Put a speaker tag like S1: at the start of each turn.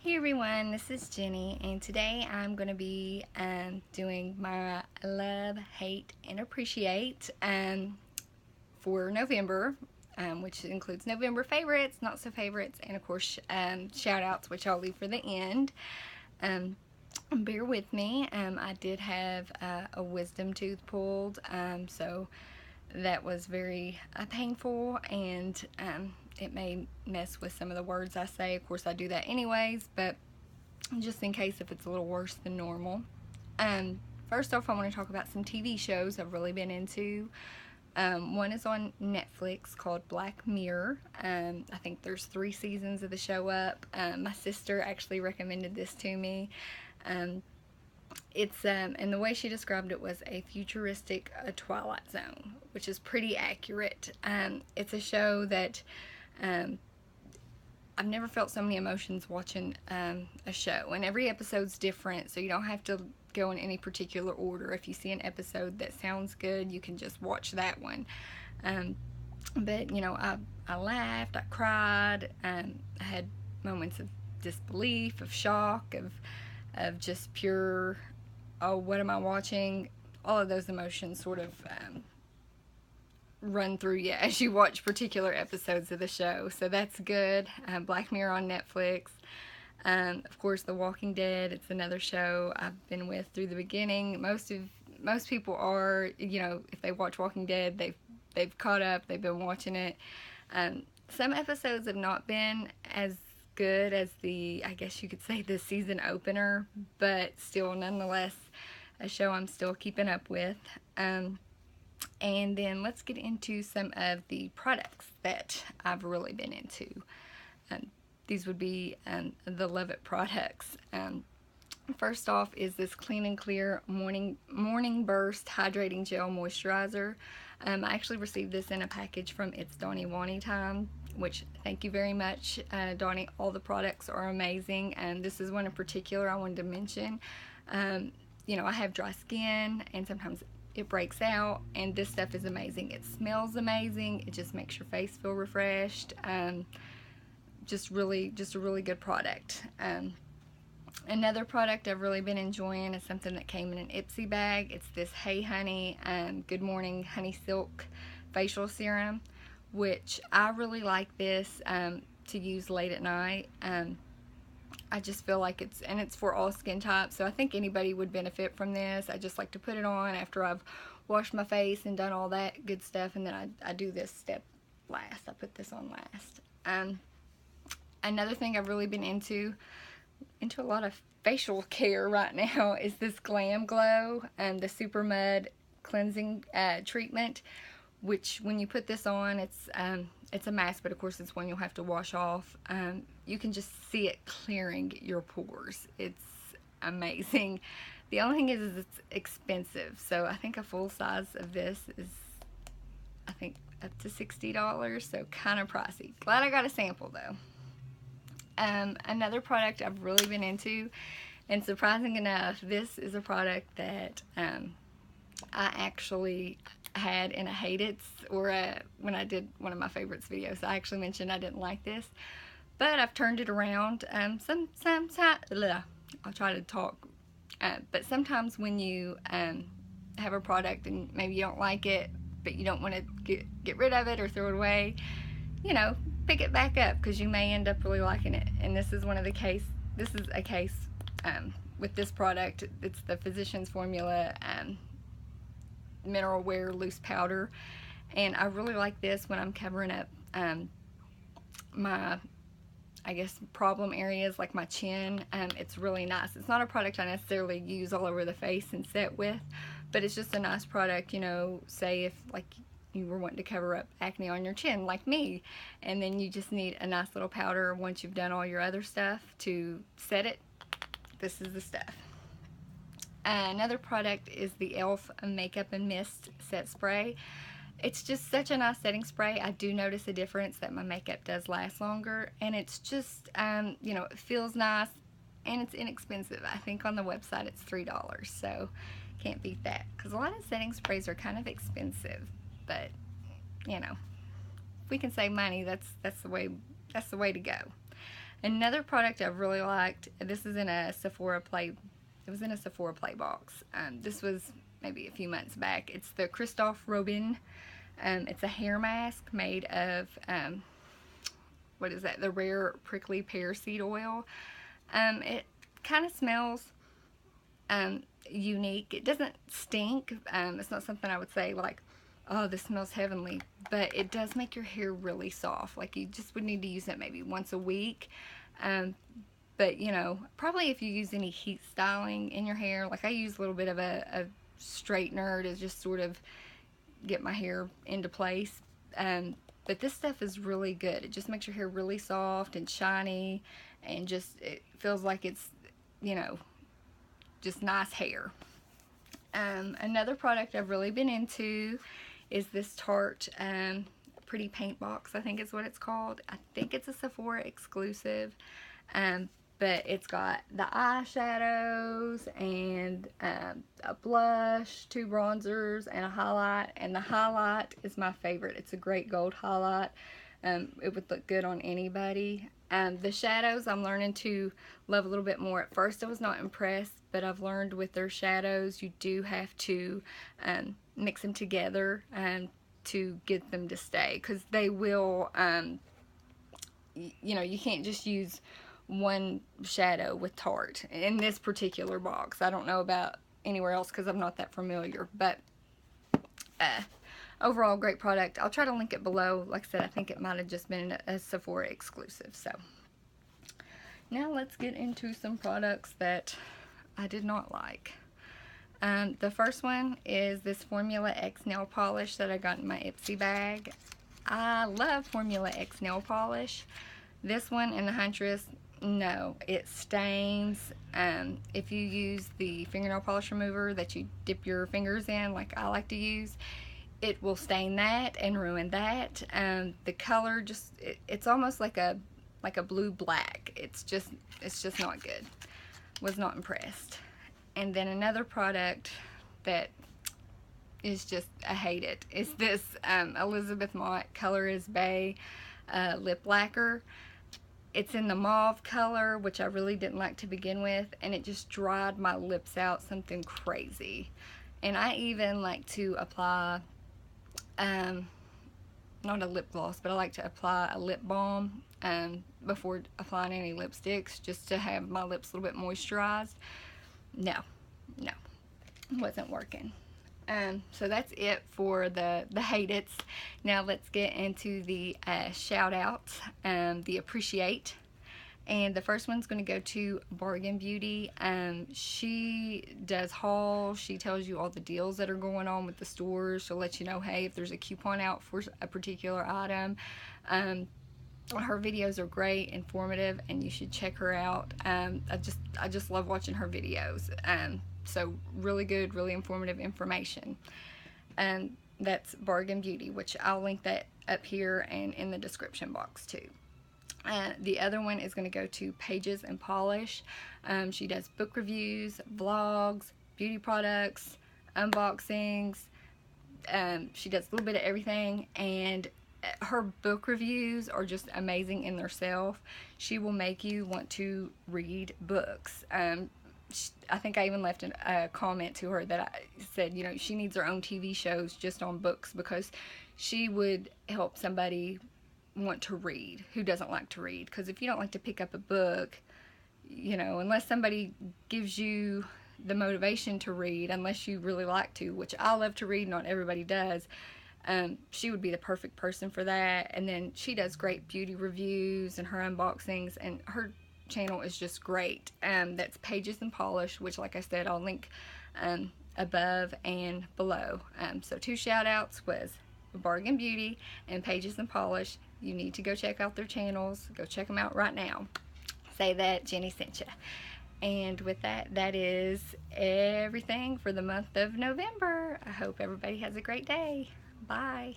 S1: Hey everyone, this is Jenny, and today I'm going to be doing my love, hate, and appreciate for November, which includes November favorites, not so favorites, and of course shout outs, which I'll leave for the end. Bear with me. I did have a wisdom tooth pulled, so that was very painful, and it may mess with some of the words I say. Of course I do that anyways, but just in case if it's a little worse than normal. First off, I want to talk about some TV shows I've really been into. One is on Netflix called Black Mirror. I think there's 3 seasons of the show up. My sister actually recommended this to me. It's and the way she described it was a futuristic Twilight Zone, which is pretty accurate. It's a show that I've never felt so many emotions watching a show, and every episode's different, so you don't have to go in any particular order. If you see an episode that sounds good, you can just watch that one. But you know, I laughed, I cried, I had moments of disbelief, of shock, of just pure, oh, what am I watching? All of those emotions sort of run through you as you watch particular episodes of the show. So that's good. Black Mirror on Netflix. Of course, The Walking Dead. It's another show I've been with through the beginning. Most people are, you know, if they watch Walking Dead, they've caught up. They've been watching it. Some episodes have not been as good as I guess you could say, the season opener, but still, nonetheless, a show I'm still keeping up with. And then let's get into some of the products that I've really been into. These would be the Love It products. First off is this Clean and Clear Morning Burst Hydrating Gel Moisturizer. I actually received this in a package from It's Donnie Wani Time, which, thank you very much, Donnie. All the products are amazing, and this is one in particular I wanted to mention. You know, I have dry skin, and sometimes it breaks out, and this stuff is amazing. It smells amazing. It just makes your face feel refreshed. Just a really good product. Another product I've really been enjoying is something that came in an Ipsy bag. It's this Hey Honey Good Morning Honey Silk Facial Serum, which I really like this to use late at night. I just feel like it's for all skin types, so I think anybody would benefit from this. I just like to put it on after I've washed my face and done all that good stuff, and then I do this step last. I put this on last. Another thing I've really been into a lot of facial care right now is this Glam Glow and the SuperMud cleansing treatment, which when you put this on, it's a mask, but of course it's one you'll have to wash off. You can just see it clearing your pores. It's amazing. The only thing is it's expensive, so I think a full size of this is, I think, up to $60, so kind of pricey. Glad I got a sample though. Another product I've really been into, and surprising enough, this is a product that I actually had in a hate it, or when I did one of my favorites videos, I actually mentioned I didn't like this, but I've turned it around. Sometimes I'll try to talk, but sometimes when you have a product and maybe you don't like it, but you don't want to get rid of it or throw it away, you know, pick it back up, because you may end up really liking it. And this is a case with this product. It's the Physicians Formula Mineral Wear Loose Powder, and I really like this when I'm covering up my, I guess, problem areas like my chin. It's really nice. It's not a product I necessarily use all over the face and set with, but it's just a nice product, you know, say if like you were wanting to cover up acne on your chin like me, and then you just need a nice little powder once you've done all your other stuff to set it. This is the stuff. Another product is the e.l.f. Makeup and Mist Set Spray. It's just such a nice setting spray. I do notice a difference that my makeup does last longer, and it's just, you know, it feels nice, and it's inexpensive. I think on the website it's $3, so can't beat that, because a lot of setting sprays are kind of expensive, but, you know, if we can save money, that's the way to go. Another product I've really liked, this is in a Sephora Play, it was in a Sephora Play box. This was maybe a few months back. It's the Christophe Robin. It's a hair mask made of, what is that, the rare prickly pear seed oil. It kind of smells unique. It doesn't stink. It's not something I would say like, oh, this smells heavenly, but it does make your hair really soft. Like, you just would need to use it maybe once a week. But you know, probably if you use any heat styling in your hair, like I use a little bit of a straightener to just sort of get my hair into place. But this stuff is really good. It just makes your hair really soft and shiny, and just, it feels like it's, you know, just nice hair. Another product I've really been into is this Tarte Pretty Paint Box, I think is what it's called. I think it's a Sephora exclusive. But it's got the eyeshadows and a blush, 2 bronzers, and a highlight. And the highlight is my favorite. It's a great gold highlight. It would look good on anybody. The shadows I'm learning to love a little bit more. At first I was not impressed, but I've learned with their shadows you do have to mix them together to get them to stay, because they will, you know, you can't just use one shadow with Tarte in this particular box. I don't know about anywhere else because I'm not that familiar, but overall great product. I'll try to link it below. Like I said, I think it might have just been a Sephora exclusive. So now let's get into some products that I did not like. The first one is this Formula X nail polish that I got in my Ipsy bag. I love Formula X nail polish. This one in the Huntress, no, it stains. If you use the fingernail polish remover that you dip your fingers in, like I like to use, it will stain that and ruin that. The color just, it's almost like a blue black. It's just not good. Was not impressed. And then another product that is just, I hate it, is this Elizabeth Motte Color is Bay lip lacquer. It's in the mauve color, which I really didn't like to begin with, and it just dried my lips out something crazy. And I even like to apply, not a lip gloss, but I like to apply a lip balm before applying any lipsticks, just to have my lips a little bit moisturized. No, wasn't working. So that's it for the hate-its. Now let's get into the shout-outs, the appreciate. And the first one's going to go to Bargain Beauty. She does hauls. She tells you all the deals that are going on with the stores. She'll let you know, hey, if there's a coupon out for a particular item. Her videos are great, informative, and you should check her out. I just love watching her videos. So really good, really informative information. That's Bargain Beauty, which I'll link that up here and in the description box too. The other one is going to go to Pages and Polish. She does book reviews, vlogs, beauty products, unboxings. She does a little bit of everything, and her book reviews are just amazing in themselves. She will make you want to read books. I think I even left a comment to her that I said, you know, she needs her own TV shows just on books, because she would help somebody want to read who doesn't like to read. Because if you don't like to pick up a book, you know, unless somebody gives you the motivation to read, unless you really like to, which I love to read, not everybody does, she would be the perfect person for that. And then she does great beauty reviews and her unboxings, and her channel is just great. That's Pages and Polish, which, like I said, I'll link above and below. So 2 shout outs was Bargain Beauty and Pages and Polish. You need to go check out their channels. Go check them out right now. Say that Jenny sent you. And with that, that is everything for the month of November. I hope everybody has a great day. Bye.